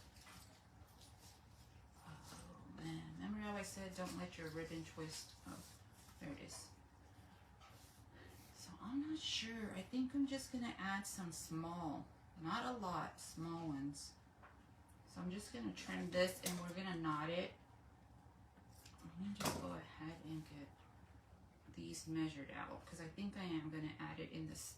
Oh man. Remember how I said don't let your ribbon twist? Oh, there it is. So I'm not sure. I think I'm just going to add some small. Not a lot. Small ones. So I'm just going to trim this and we're going to knot it. Let me just go ahead and get these measured out because I think I am going to add it in this.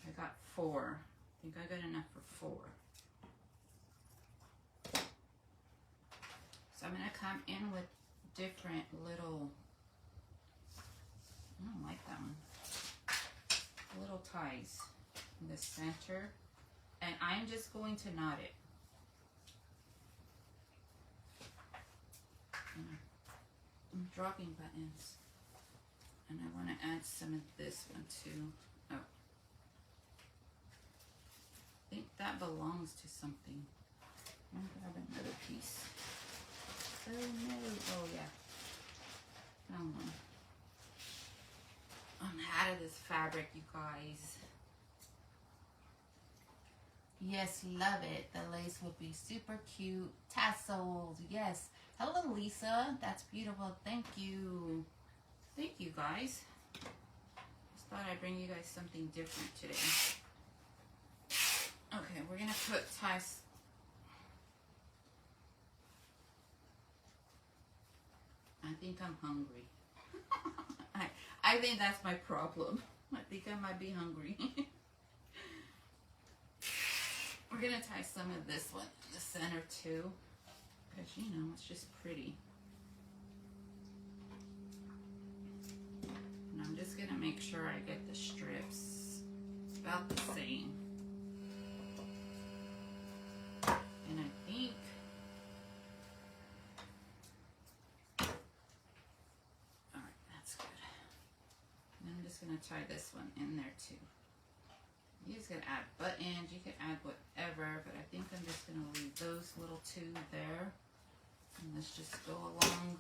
I got 4. I think I got enough for 4. So I'm going to come in with different little, I don't like that one, little ties in the center. And I'm just going to knot it. I'm dropping buttons. And I want to add some of this one too. Oh. I think that belongs to something. I'm going to grab another piece. Oh no. Oh yeah. Found one. I'm out of this fabric, you guys. Yes, love it. The lace would be super cute. Tassels, yes. Hello, Lisa. That's beautiful. Thank you. Thank you, guys. Just thought I'd bring you guys something different today. Okay, we're going to put ties. I think I'm hungry. I think that's my problem. I think I might be hungry. We're going to tie some of this one in the center too. Because, you know, it's just pretty. And I'm just going to make sure I get the strips about the same. And I think going to tie this one in there too. You just can add buttons, you can add whatever, but I think I'm just going to leave those little 2 there. And let's just go along.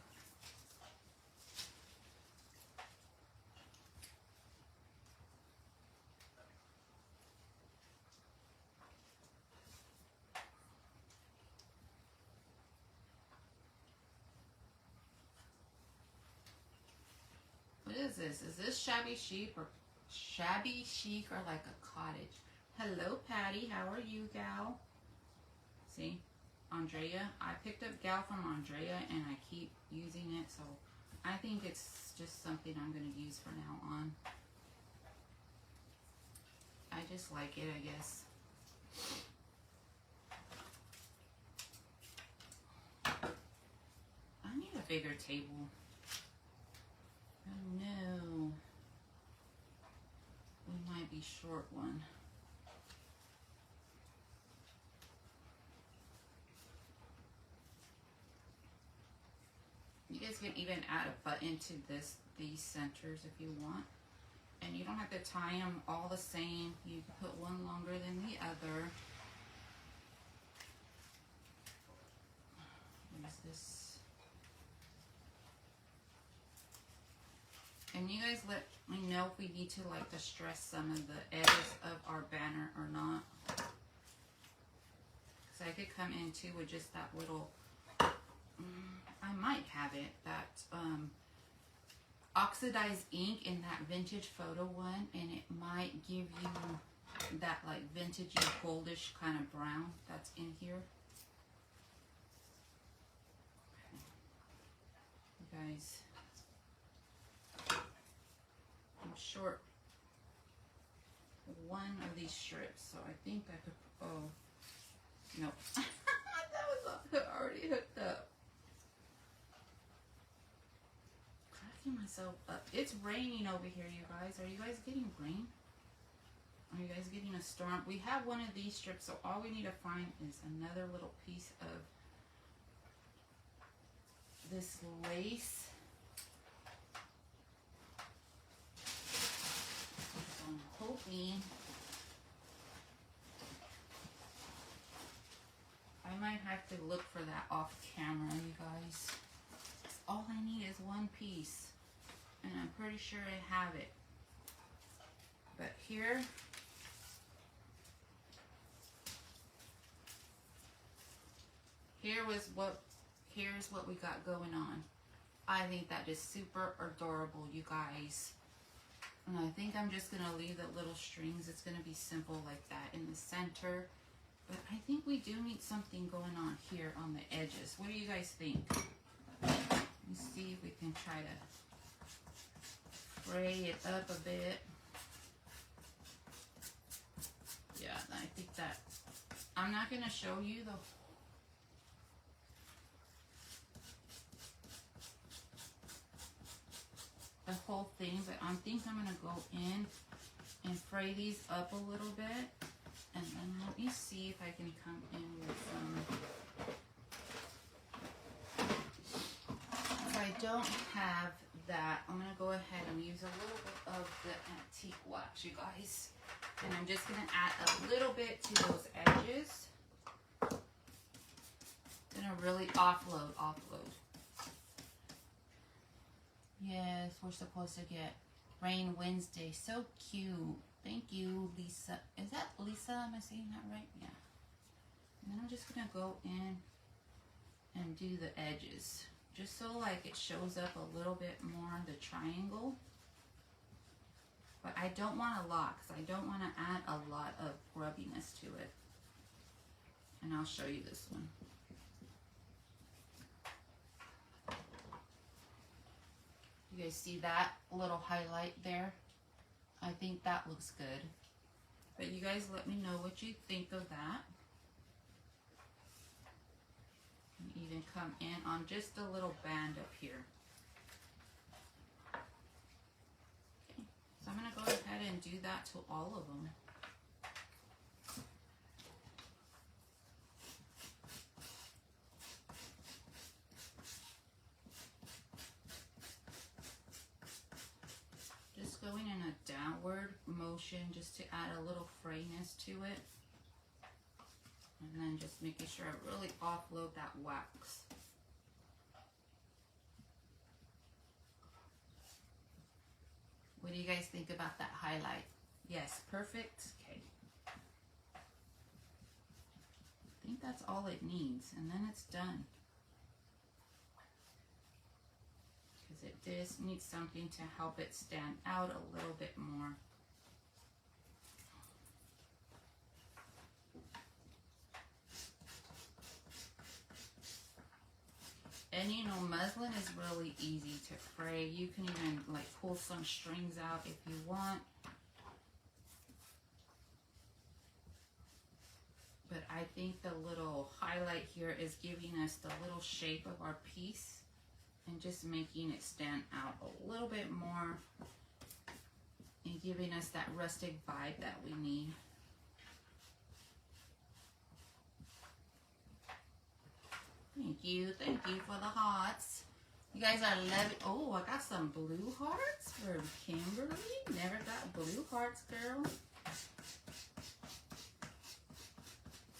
What is this? Is this shabby chic or like a cottage? Hello, Patty. How are you, gal? See, Andrea. I picked up gal from Andrea, and I keep using it, so I think it's just something I'm going to use from now on. I just like it, I guess. I need a bigger table. Oh no. We might be short one. You guys can even add a button to these centers if you want. And you don't have to tie them all the same. You can put one longer than the other. What is this? And you guys let me know if we need to like distress some of the edges of our banner or not. So I could come in too with just that little, I might have it, that oxidized ink in that vintage photo one, and it might give you that like vintagey goldish kind of brown that's in here. guys. I'm short one of these strips, so I think I could, oh, no. That was already hooked up. Cracking myself up. It's raining over here, you guys. Are you guys getting rain? Are you guys getting a storm? We have one of these strips, so all we need to find is another little piece of this lace. So I'm hoping I might have to look for that off camera, you guys. All I need is one piece, and I'm pretty sure I have it. But here's what we got going on. I think that is super adorable, you guys. And I think I'm just gonna leave the little strings. It's gonna be simple like that in the center. But I think we do need something going on here on the edges. What do you guys think? Let me see if we can try to fray it up a bit. Yeah, I think that I'm not gonna show you the whole thing, but I think I'm gonna go in and fray these up a little bit, and then let me see if I can come in with some. If I don't have that, I'm gonna go ahead and use a little bit of the antique wax, you guys, and I'm just gonna add a little bit to those edges. Gonna really offload. Yes, we're supposed to get rain Wednesday. So cute. Thank you, Lisa. Is that Lisa? Am I saying that right? Yeah. And then I'm just going to go in and do the edges. Just so like it shows up a little bit more the triangle. But I don't want a lot because I don't want to add a lot of grubbiness to it. And I'll show you this one. You guys see that little highlight there? I think that looks good. But you guys let me know what you think of that. And even come in on just a little band up here. Okay, so I'm going to go ahead and do that to all of them. Going in a downward motion just to add a little frayness to it, and then just making sure I really offload that wax. What do you guys think about that highlight? Yes, perfect. Okay, I think that's all it needs, and then it's done. It just needs something to help it stand out a little bit more. And you know, muslin is really easy to fray. You can even like pull some strings out if you want. But I think the little highlight here is giving us the little shape of our piece. And just making it stand out a little bit more and giving us that rustic vibe that we need. Thank you for the hearts. You guys are loving. Oh, I got some blue hearts from Kimberly. Never got blue hearts, girl.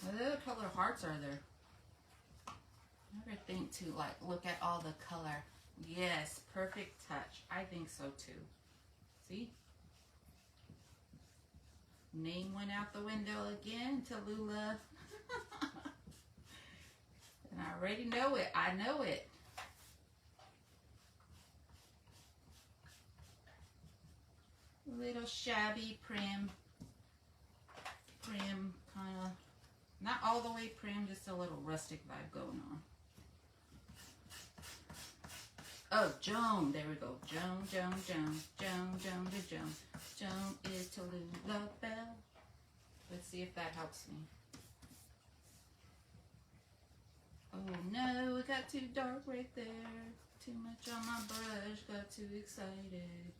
What other color hearts are there? Never think to like look at all the color. Yes, perfect touch. I think so too. See? Name went out the window again, Tallulah. And I already know it. I know it. Little shabby prim kind of, not all the way prim, just a little rustic vibe going on. Oh, Joan. There we go. Joan. Joan is to Lula Bell. Let's see if that helps me. Oh no, it got too dark right there. Too much on my brush. Got too excited.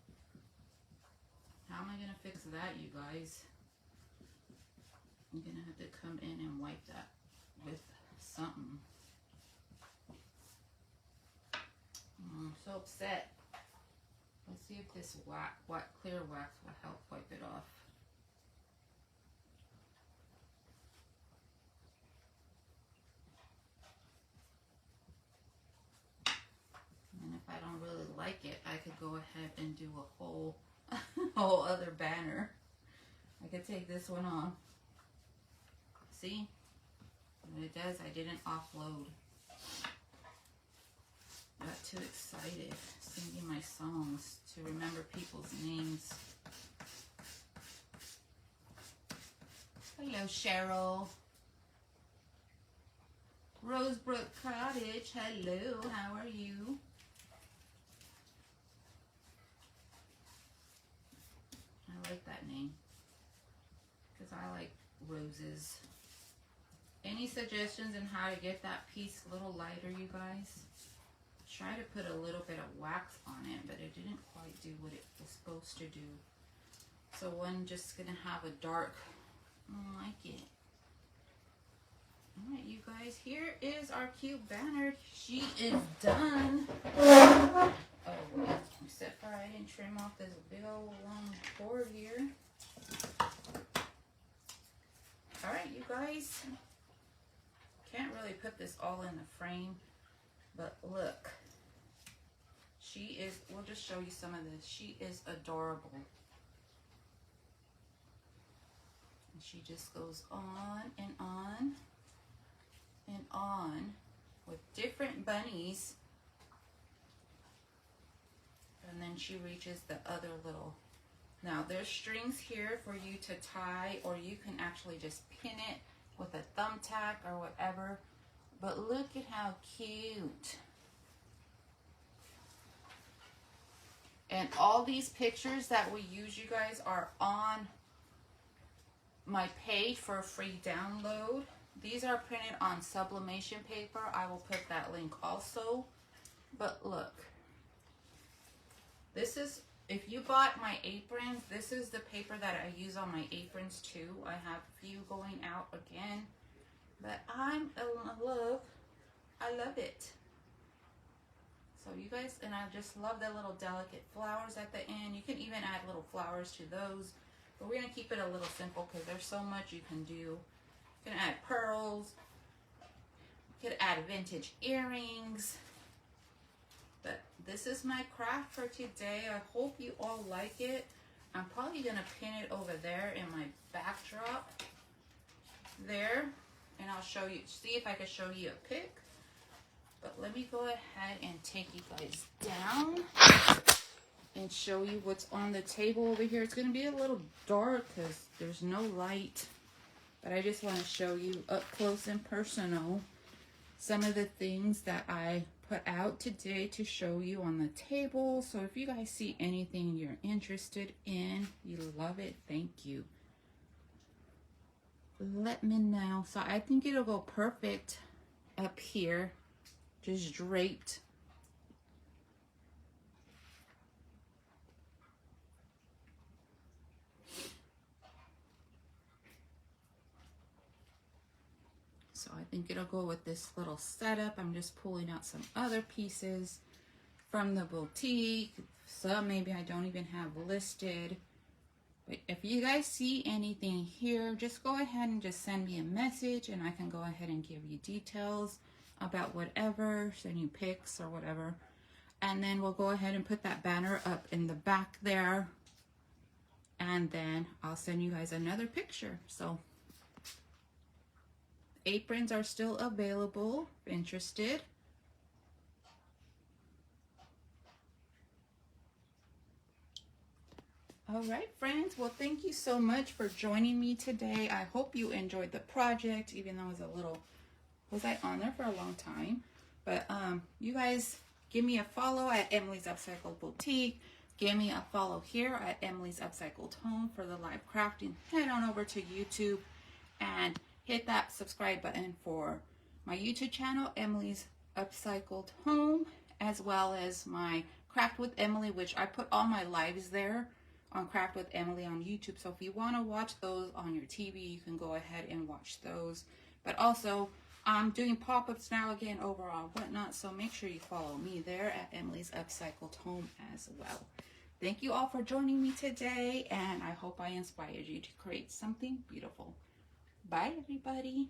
How am I going to fix that, you guys? I'm going to have to come in and wipe that with something. I'm so upset. Let's see if this clear wax will help wipe it off. And if I don't really like it, I could go ahead and do a whole other banner. I could take this one off. See? What it does, I didn't offload. Got too excited singing my songs to remember people's names. Hello, Cheryl. Rosebrook Cottage, hello, how are you? I like that name because I like roses. Any suggestions on how to get that piece a little lighter, you guys? Try to put a little bit of wax on it, but it didn't quite do what it was supposed to do. So I'm just gonna have a dark, I don't like it. All right, you guys, here is our cute banner. She is done. Oh wait, except for I didn't trim off this big old long board here. All right, you guys, can't really put this all in the frame, but look. She is, we'll just show you some of this. She is adorable. And she just goes on and on and on with different bunnies. And then she reaches the other little. Now there's strings here for you to tie, or you can actually just pin it with a thumbtack or whatever. But look at how cute. And all these pictures that we use, you guys, are on my page for a free download. These are printed on sublimation paper. I will put that link also. But look, this is, if you bought my aprons, this is the paper that I use on my aprons too. I have a few going out again, but I love it. So you guys, and I just love the little delicate flowers at the end. You can even add little flowers to those, but we're gonna keep it a little simple because there's so much you can do. You can add pearls, you could add vintage earrings. But this is my craft for today. I hope you all like it. I'm probably gonna pin it over there in my backdrop there, and I'll show you, see if I can show you a pic. But let me go ahead and take you guys down and show you what's on the table over here. It's going to be a little dark because there's no light. But I just want to show you up close and personal some of the things that I put out today to show you on the table. So if you guys see anything you're interested in, you love it, thank you. Let me know. So I think it'll go perfect up here. Just draped. So I think it'll go with this little setup. I'm just pulling out some other pieces from the boutique. Some maybe I don't even have listed. But if you guys see anything here, just go ahead and just send me a message and I can go ahead and give you details about whatever, send you pics or whatever. And then we'll go ahead and put that banner up in the back there. And then I'll send you guys another picture. So aprons are still available if interested. All right, friends. Well, thank you so much for joining me today. I hope you enjoyed the project, even though it was a little, was I on there for a long time? But you guys, Give me a follow at Emily's Upcycled Boutique. Give me a follow here at Emily's Upcycled Home for the live crafting. Head on over to YouTube and hit that subscribe button for my YouTube channel, Emily's Upcycled Home, as well as my Craft with Emily, which I put all my lives there on Craft with Emily on YouTube. So if you want to watch those on your TV, you can go ahead and watch those. But also, I'm doing pop-ups now again over on Whatnot, so make sure you follow me there at Emily's Upcycled Home as well. Thank you all for joining me today, and I hope I inspired you to create something beautiful. Bye, everybody.